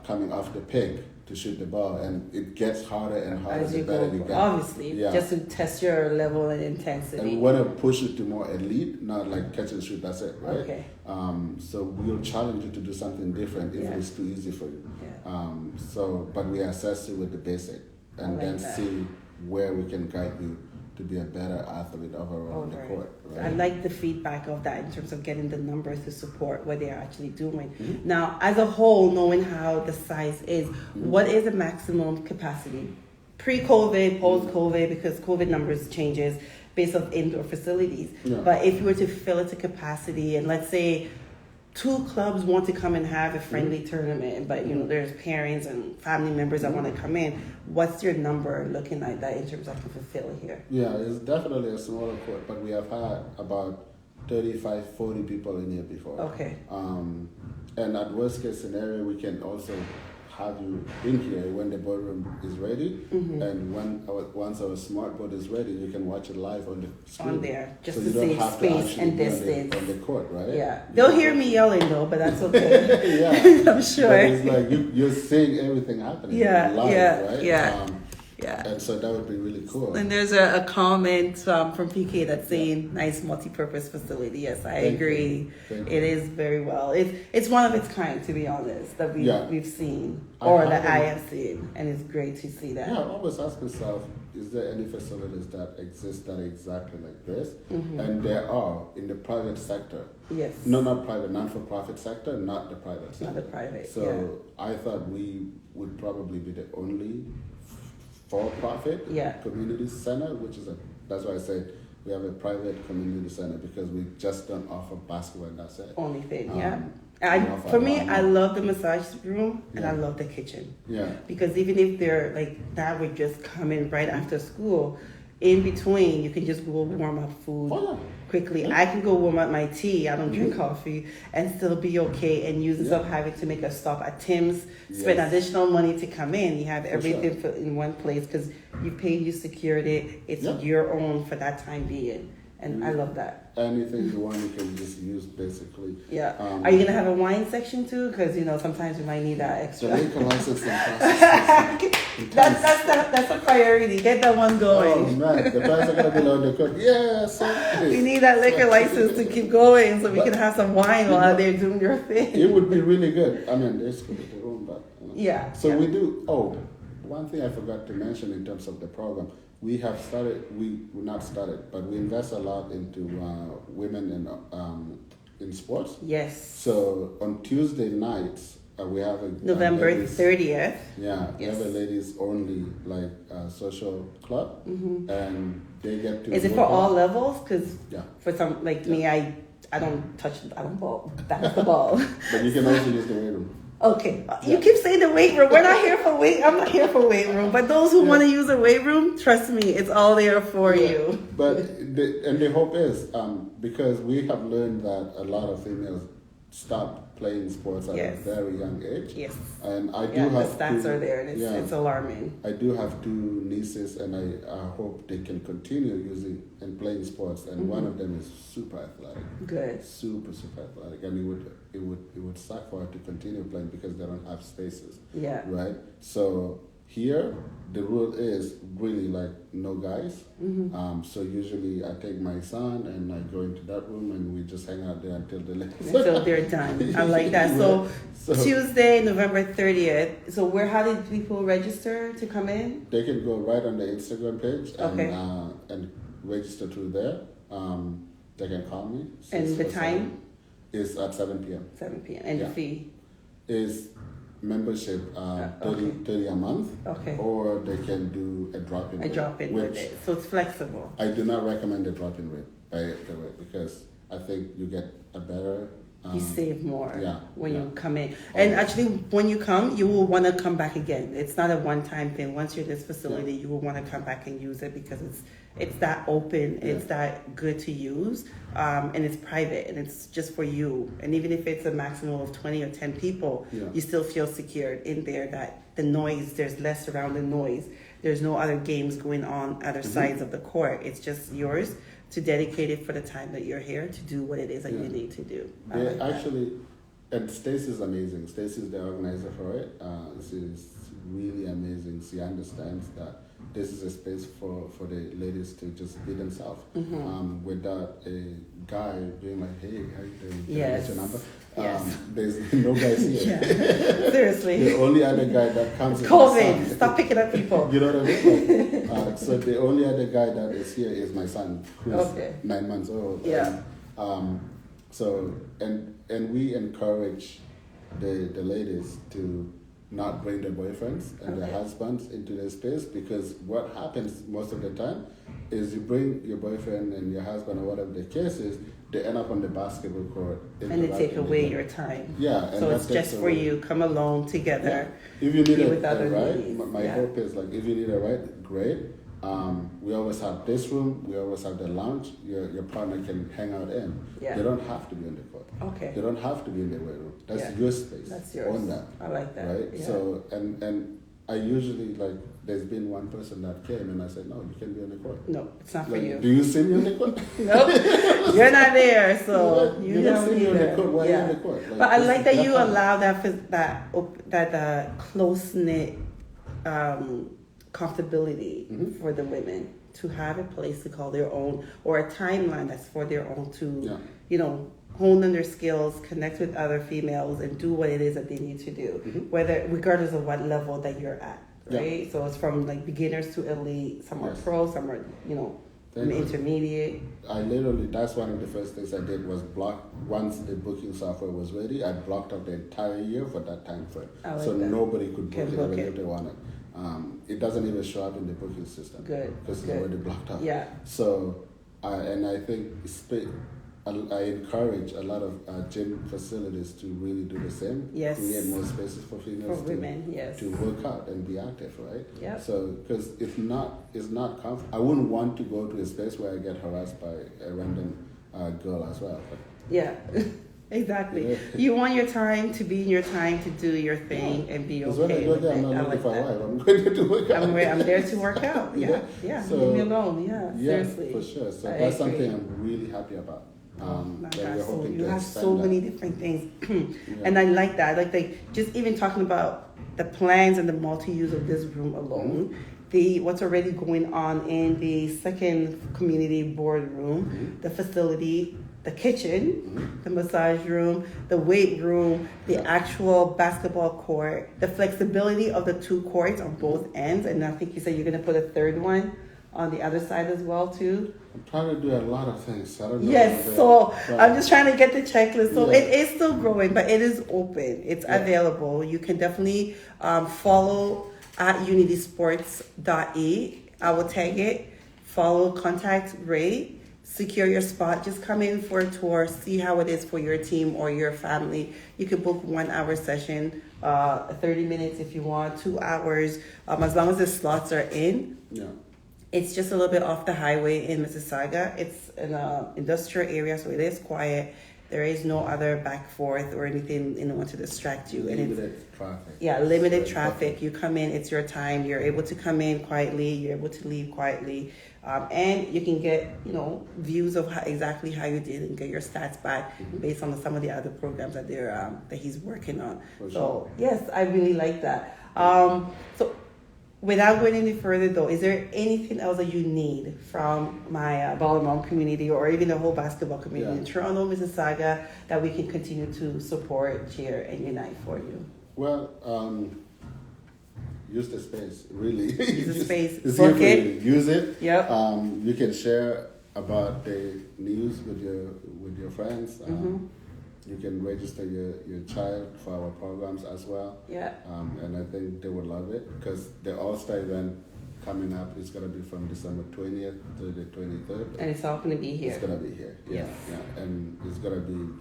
coming off the pick to shoot the ball, and it gets harder and harder As you the better go, you get. obviously, just to test your level and intensity. And we want to push it to more elite, not like catch and shoot, that's it, right? Okay. So we'll challenge you to do something different if it's too easy for you. Yeah. But we assess you with the basic and like then that. see where we can guide you to be a better athlete overall on the court. Right? I like the feedback of that in terms of getting the numbers to support what they're actually doing. Now, as a whole, knowing how the size is, what is the maximum capacity? Pre-COVID, post-COVID, because COVID numbers changes based on indoor facilities. Yeah. But if you were to fill it to capacity, and let's say 2 clubs want to come and have a friendly tournament, but there's parents and family members that want to come in, what's your number looking like that in terms of I can fulfill here? Yeah, it's definitely a smaller court, but we have had about 35, 40 people in here before. Okay. And at worst case scenario, we can also have you in here when the boardroom is ready, and once our smart board is ready, you can watch it live on the screen. On there, just so to you don't save have to space actually and be distance. on the court, right? Yeah, they'll hear me yelling though, but that's okay. Yeah, I'm sure. But it's like you're seeing everything happening live, right? Yeah. And so that would be really cool. And there's a comment from PK that's saying nice multi-purpose facility. Yes, I agree. It is very well. It's one of its kind, to be honest, that we've seen or that I have seen, and it's great to see that. Yeah, I always ask myself, is there any facilities that exist that are exactly like this? Mm-hmm. And there are in the private sector. Yes. No, not private, non-for-profit sector, not the private sector. Not the private. So I thought we would probably be the only for-profit community center, that's why I said we have a private community center, because we just don't offer basketball and that's it. Only thing, I love the massage room and I love the kitchen. Yeah. Because even if they're like that would just come in right after school, in between you can just go warm up food quickly. I can go warm up my tea. I don't drink coffee and still be okay, and use instead of having to make a stop at Tim's, spend additional money to come in. You have everything in one place because you paid, you secured it. It's your own for that time being. And I love that. Anything you want, you can just use, basically. Yeah. Are you gonna have a wine section too? Because sometimes we might need that extra. The liquor license that's a priority. Get that one going. Oh man, the price are gonna be low. The cook. Yes. We need that liquor license to keep going, so we can have some wine while they're doing their thing. It would be really good. I mean, there's could be their own, but we do. Oh, one thing I forgot to mention in terms of the program. We have started. We not started, but we invest a lot into women in sports. Yes. So on Tuesday nights we have a November 30th. Yeah, we have a ladies only social club, and they get to. Is it for all levels? Because for some like me, I don't touch. I don't ball. That's the ball. But you can also use the weight room. Okay, you keep saying the weight room. We're not here for weight. I'm not here for weight room. But those who want to use a weight room, trust me, it's all there for you. But the hope is because we have learned that a lot of females stop playing sports at a very young age. Yes. And I do have the stats are there, and it's alarming. I do have two nieces, and I hope they can continue using and playing sports. And one of them is super athletic. Good. Super athletic, and it would suck for her to continue playing because they don't have spaces. Yeah. Right. So here the rule is really no guys. So usually I take my son and I go into that room and we just hang out there until they're done. I like that. So Tuesday, November 30th. So how did people register to come in? They can go right on the Instagram page and register through there. They can call me. And the time is at 7 p.m. 7 p.m. And the fee is membership 30 a month, or they can do a drop-in rate, with it, so it's flexible. I do not recommend a drop-in rate, by the way, because I think you get a better you save more when you come in. Always. And actually, when you come, you will want to come back again. It's not a one-time thing. Once you're in this facility, you will want to come back and use it because it's that open, it's that good to use, and it's private, and it's just for you. And even if it's a maximum of 20 or 10 people, you still feel secured in there, that the noise, there's less surrounding noise. There's no other games going on other sides of the court. It's just yours to dedicate it for the time that you're here to do what it is that you need to do. And Stacey's amazing. Stacey's the organizer for it. She's really amazing. She understands that this is a space for the ladies to just be themselves without a guy being like, hey, how you doing? Yes. What's your number? There's no guys here. Seriously. The only other guy that comes COVID. Stop picking up people. You know what I mean? So the only other guy that is here is my son, who's 9 months old. Yeah. And we encourage the ladies to not bring their boyfriends and their husbands into their space, because what happens most of the time is you bring your boyfriend and your husband or whatever the case is, they end up on the basketball court. And they take away your time. Yeah. And so it's just for you. Come alone together. Yeah. If you need a ride, my hope is if you need a ride, great. We always have this room. We always have the lounge. Your partner can hang out in. Yeah. They don't have to be on the court. Okay. They don't have to be in the weight room. That's your space. That's yours. Own that. I like that. Right. Yeah. So and I usually there's been one person that came and I said, no, you can be on the court. No, it's not for you. Do you see me on the court? No, you're not there, so you don't see me on the court. Why are you on the court? But I like that you allow that close knit comfortability for the women to have a place to call their own, or a timeline that's for their own to, hone on their skills, connect with other females, and do what it is that they need to do, whether regardless of what level that you're at, right? So it's from like beginners to elite. Some are pro, some are intermediate. That's one of the first things I did was block. Once the booking software was ready, I blocked out the entire year for that time frame, so nobody could book it if they wanted. It doesn't even show up in the booking system. Good. Because it's already blocked out. Yeah. So, and I think I encourage a lot of gym facilities to really do the same. Yes. Create more spaces for females. For women, yes. To work out and be active, right? Yeah. So, because it's not comfortable. I wouldn't want to go to a space where I get harassed by a random girl as well. Yeah. Exactly. Yeah. You want your time to be your time to do your thing and be okay with it. I'm not looking for a wife. I'm going to work out. I'm there to work out. Yeah. So, leave me alone. Yeah. Seriously. For sure. So that's something I'm really happy about. You have so many different things, and I like that. Like just even talking about the plans and the multi-use of this room alone. What's already going on in the second community boardroom, the facility, the kitchen, the massage room, the weight room, the actual basketball court, the flexibility of the 2 courts on both ends, and I think you said you're going to put a third one on the other side as well too. I'm trying to do a lot of things. I don't know. Yes, so I'm just trying to get the checklist. So it is still growing, but it is open. It's available. You can definitely follow at unitysports.e. I will tag it. Follow, contact Ray. Secure your spot. Just come in for a tour. See how it is for your team or your family. You can book 1 hour session, 30 minutes if you want, 2 hours, as long as the slots are in. Yeah. It's just a little bit off the highway in Mississauga. It's an industrial area, so it is quiet. There is no other back forth or anything to distract you. Limited traffic. Yeah, limited traffic. You come in, it's your time. You're able to come in quietly. You're able to leave quietly. And you can get, views of exactly how you did and get your stats back based on some of the other programs that that he's working on. Yes, I really like that. So without going any further though, is there anything else that you need from my Baltimore community or even the whole basketball community in Toronto, Mississauga, that we can continue to support, cheer, and unite for you? Well, use the space, really. Use the space. Book it. Use it. Yep. You can share about the news with your friends. You can register your child for our programs as well. Yeah. And I think they would love it because the All-Star event coming up is going to be from December 20th to the 23rd. And it's all going to be here. It's going to be here. Yeah. And it's going to be,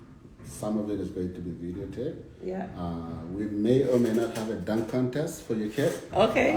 some of it is going to be videotaped. Yeah. We may or may not have a dunk contest for your kid. Okay.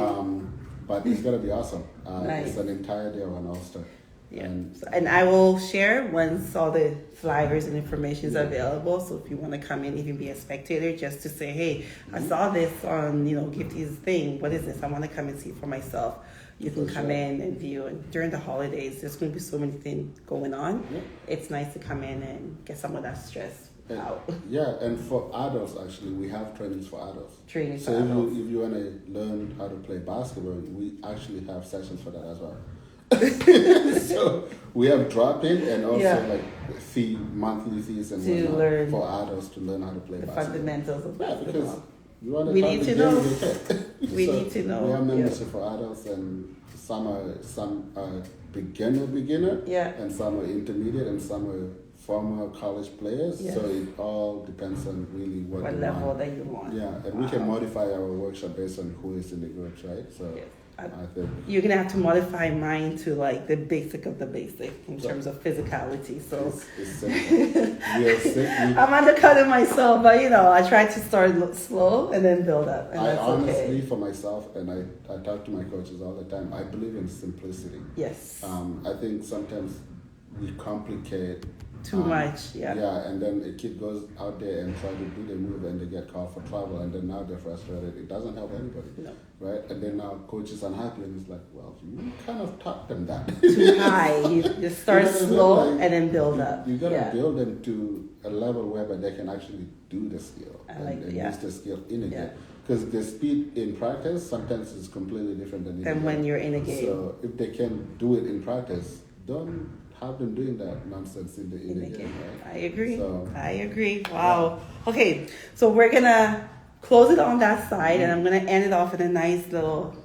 But it's going to be awesome. Nice. It's an entire day of an All-Star. Yeah. And I will share once all the flyers and information is available. So if you want to come in, even be a spectator, just to say, hey, I saw this on, Gifty's thing. What is this? I want to come and see it for myself. You can come in and view. And during the holidays, there's going to be so many things going on. Yeah. It's nice to come in and get some of that stress out. Yeah, and for adults, actually, we have trainings for adults. So if you want to learn how to play basketball, we actually have sessions for that as well. So we have drop-in and also monthly fees and whatnot for adults to learn how to play basketball. Fundamentals of basketball. Because we need to know. We need to know. We have membership for adults, and some are beginner, and some are intermediate, and some are former college players. Yes. So it all depends on really what level that you want. Yeah, and we can modify our workship based on who is in the groups, right? So. Yes. I think you're gonna have to modify mine to the basic of the basic in terms of physicality. So it's simple. I'm undercutting myself, but I try to start slow and then build up. And I honestly, for myself, and I talk to my coaches all the time, I believe in simplicity. Yes. I think sometimes we complicate too much. Yeah, and then a kid goes out there and try to do the move and they get called for trouble, and then now they're frustrated. It doesn't help anybody. No. Right? And then now coach is unhappy and it's like, well, you kind of taught them that. Too high. You start slow and then build up. You gotta build them to a level where they can actually do the skill and use the skill in a game. because the speed in practice sometimes is completely different than in the Than when game. you're in a game. So if they can do it in practice, don't have them doing that nonsense in the game. Right? I agree. So, I agree. Wow. Okay, so we're gonna close it on that side, and I'm gonna end it off with a nice little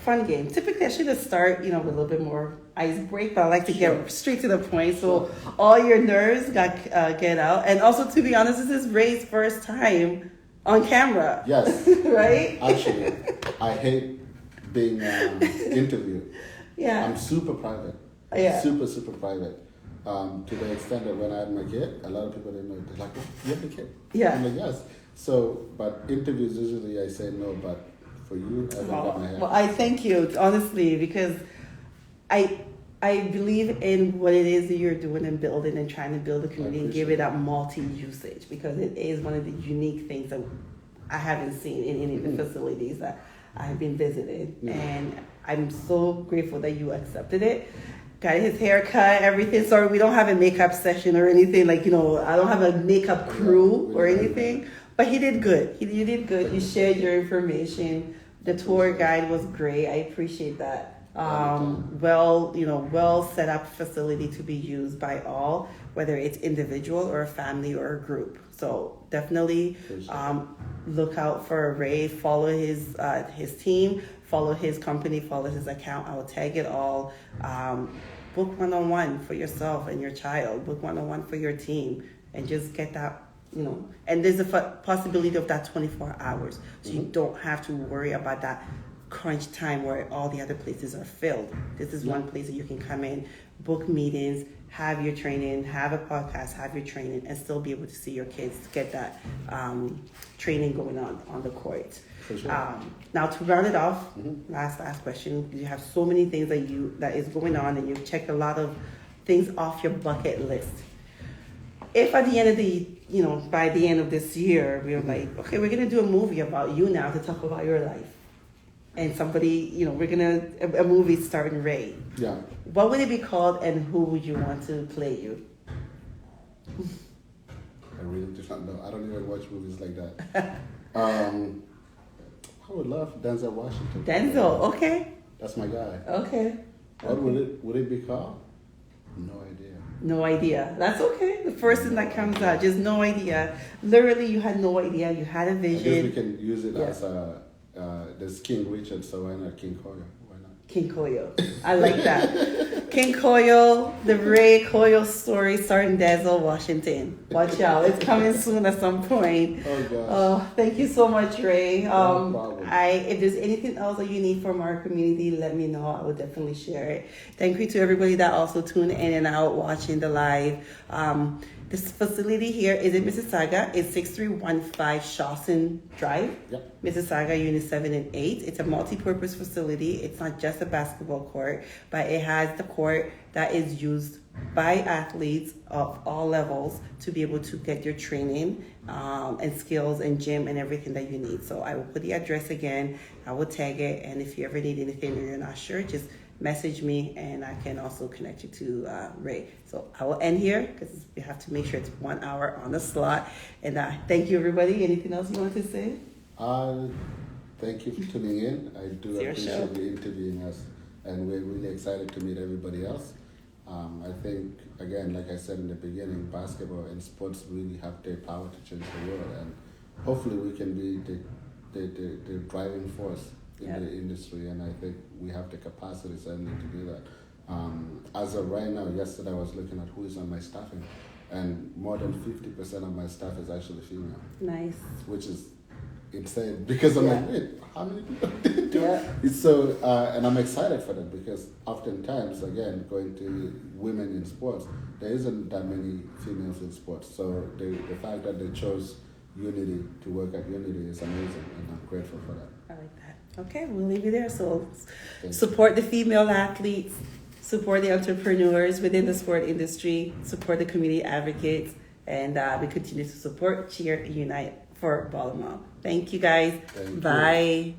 fun game. Typically, I should have start, with a little bit more ice break, but I like to get straight to the point, so all your nerves get out. And also, to be honest, this is Ray's first time on camera. yes. Right? Actually, I hate being interviewed. Yeah. I'm super private. Yeah. Super, super private. To the extent that when I had my kid, a lot of people didn't know. They're like, oh, you have a kid? Yeah. I'm like, yes. So, but interviews, usually I say no, but for you, I got my hand. Well, I thank you, honestly, because I believe in what it is that you're doing and building and trying to build a community and give it that multi-usage, because it is one of the unique things that I haven't seen in any of the facilities that I've been visited. And I'm so grateful that you accepted it. Got his hair cut, everything. Sorry, we don't have a makeup session or anything. Like, I don't have a makeup crew or anything. But he did good. You did good. You shared your information. The tour guide was great. I appreciate that. Well set up facility to be used by all, whether it's individual or a family or a group. So definitely look out for Ray. Follow his team. Follow his company. Follow his account. I will tag it all. Book one-on-one for yourself and your child. Book one-on-one for your team, and just get that. And there's a possibility of that 24 hours. So you don't have to worry about that crunch time where all the other places are filled. This is one place that you can come in, book meetings, have your training, have a podcast, have your training, and still be able to see your kids get that training going on the court. For sure. Now, to round it off, last question. You have so many things that is going on, and you've checked a lot of things off your bucket list. If at the end of by the end of this year, we're like, okay, we're gonna do a movie about you now to talk about your life, and somebody, we're gonna a movie starring Ray. Yeah. What would it be called, and who would you want to play you? I really do not know. I don't even watch movies like that. I would love Denzel Washington. Denzel, okay. That's my guy. Okay. What would it be called? No idea. No idea. That's okay. The first thing that comes out, just no idea. Literally, you had no idea. You had a I guess vision. we can use it as there's King Richard, so why not King Koyo? Why not? King Koyo. I like that. King Koyo, the Ray Koyo story starring Denzel Washington. Watch out. It's coming soon at some point. Oh, gosh. Thank you so much, Ray. No problem. If there's anything else that you need from our community, let me know. I will definitely share it. Thank you to everybody that also tuned in and out watching the live. This facility here is in Mississauga. It's 6315 Shawson Drive. Yep. Mississauga Unit 7 and 8. It's a multi-purpose facility. It's not just a basketball court, but it has the court that is used by athletes of all levels to be able to get your training and skills and gym and everything that you need. So I will put the address again. I will tag it. And if you ever need anything or you're not sure, just message me, and I can also connect you to Ray. So I will end here because we have to make sure it's 1 hour on the slot. And thank you, everybody. Anything else you want to say? Thank you for tuning in. I do It's your show. appreciate you interviewing us, and we're really excited to meet everybody else. I think, again, like I said in the beginning, basketball and sports really have the power to change the world, and hopefully we can be the driving force in the industry, and I think we have the capacity certainly to do that. As of right now, yesterday I was looking at who is on my staffing, and more than 50% of my staff is actually female. Nice. Which is insane, because I'm like, wait, how many people do? Yeah. It's so, and I'm excited for that, because oftentimes, again, going to women in sports, there isn't that many females in sports. So the fact that they chose Unity to work at Unity is amazing, and I'm grateful for that. I like that. Okay, we'll leave you there. So support the female athletes, support the entrepreneurs within the sport industry, support the community advocates, and we continue to support, cheer, and unite for Baltimore. Thank you, guys. Bye.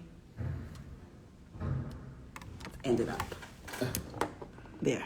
End it up. There.